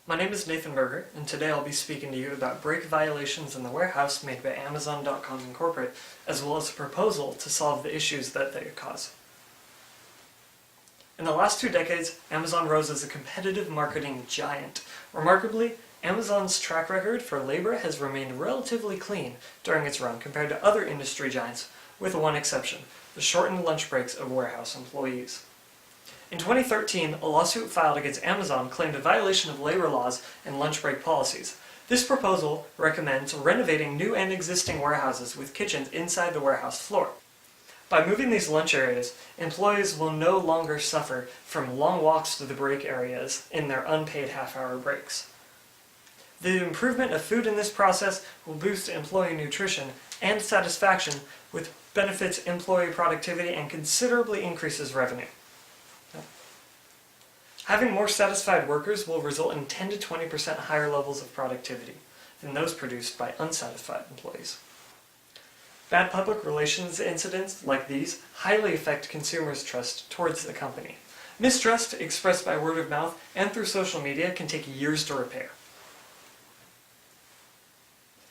My name is Nathan Berger, and today I'll be speaking to you about break violations in the warehouse made by Amazon.com Incorporated, as well as a proposal to solve the issues that they cause. In the last 2 decades, Amazon rose as a competitive marketing giant. Remarkably, Amazon's track record for labor has remained relatively clean during its run compared to other industry giants, with one exception: the shortened lunch breaks of warehouse employees. In 2013, a lawsuit filed against Amazon claimed a violation of labor laws and lunch break policies. This proposal recommends renovating new and existing warehouses with kitchens inside the warehouse floor. By moving these lunch areas, employees will no longer suffer from long walks to the break areas in their unpaid half-hour breaks. The improvement of food in this process will boost employee nutrition and satisfaction, which benefits employee productivity and considerably increases revenue. Having more satisfied workers will result in 10 to 20% higher levels of productivity than those produced by unsatisfied employees. Bad public relations incidents like these highly affect consumers' trust towards the company. Mistrust expressed by word of mouth and through social media can take years to repair.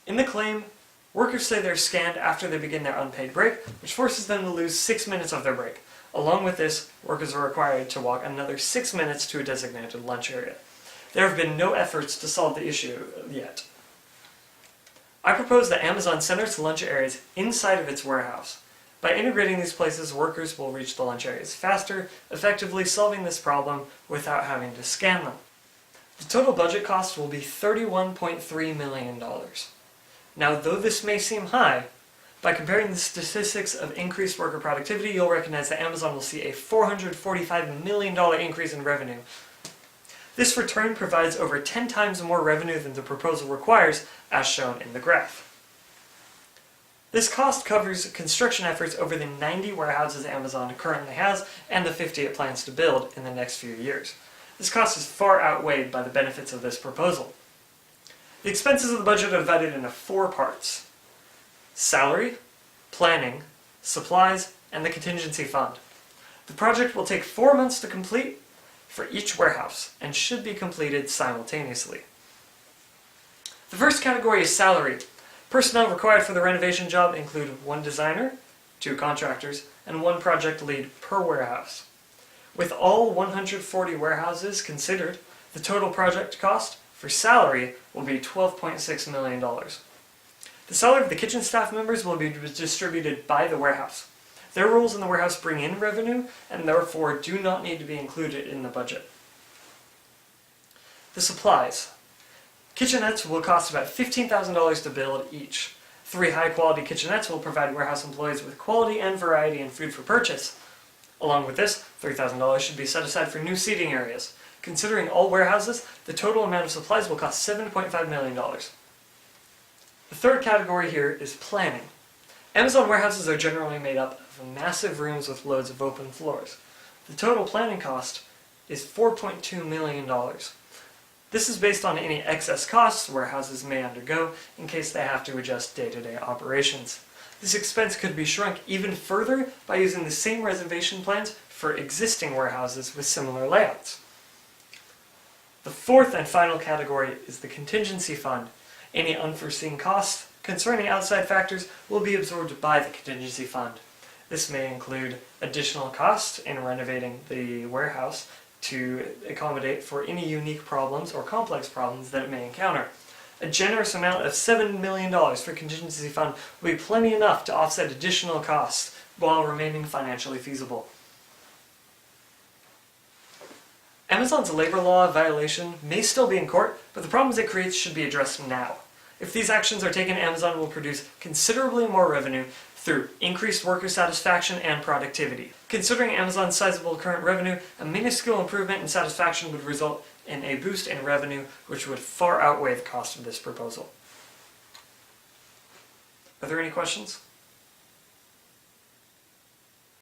In the claim, workers say they're scanned after they begin their unpaid break, which forces them to lose 6 minutes of their break. Along with this, workers are required to walk another 6 minutes to a designated lunch area. There have been no efforts to solve the issue yet. I propose that Amazon center its lunch areas inside of its warehouse. By integrating these places, workers will reach the lunch areas faster, effectively solving this problem without having to scan them. The total budget cost will be $31.3 million. Now, though this may seem high, by comparing the statistics of increased worker productivity, you'll recognize that Amazon will see a $445 million increase in revenue. This return provides over 10 times more revenue than the proposal requires, as shown in the graph. This cost covers construction efforts over the 90 warehouses Amazon currently has and the 50 it plans to build in the next few years. This cost is far outweighed by the benefits of this proposal. The expenses of the budget are divided into 4 parts: salary, planning, supplies, and the contingency fund. The project will take 4 months to complete for each warehouse and should be completed simultaneously. The first category is salary. Personnel required for the renovation job include 1 designer, 2 contractors, and 1 project lead per warehouse. With all 140 warehouses considered, the total project cost for salary will be $12.6 million. The salary of the kitchen staff members will be distributed by the warehouse. Their roles in the warehouse bring in revenue and therefore do not need to be included in the budget. The supplies. Kitchenettes will cost about $15,000 to build each. 3 high-quality kitchenettes will provide warehouse employees with quality and variety in food for purchase. Along with this, $3,000 should be set aside for new seating areas. Considering all warehouses, the total amount of supplies will cost $7.5 million. The third category here is planning. Amazon warehouses are generally made up of massive rooms with loads of open floors. The total planning cost is $4.2 million. This is based on any excess costs warehouses may undergo in case they have to adjust day-to-day operations. This expense could be shrunk even further by using the same reservation plans for existing warehouses with similar layouts. The fourth and final category is the contingency fund. Any unforeseen costs concerning outside factors will be absorbed by the contingency fund. This may include additional costs in renovating the warehouse to accommodate for any unique problems or complex problems that it may encounter. A generous amount of $7 million for contingency fund will be plenty enough to offset additional costs while remaining financially feasible. Amazon's labor law violation may still be in court, but the problems it creates should be addressed now. If these actions are taken, Amazon will produce considerably more revenue through increased worker satisfaction and productivity. Considering Amazon's sizable current revenue, a minuscule improvement in satisfaction would result in a boost in revenue, which would far outweigh the cost of this proposal. Are there any questions?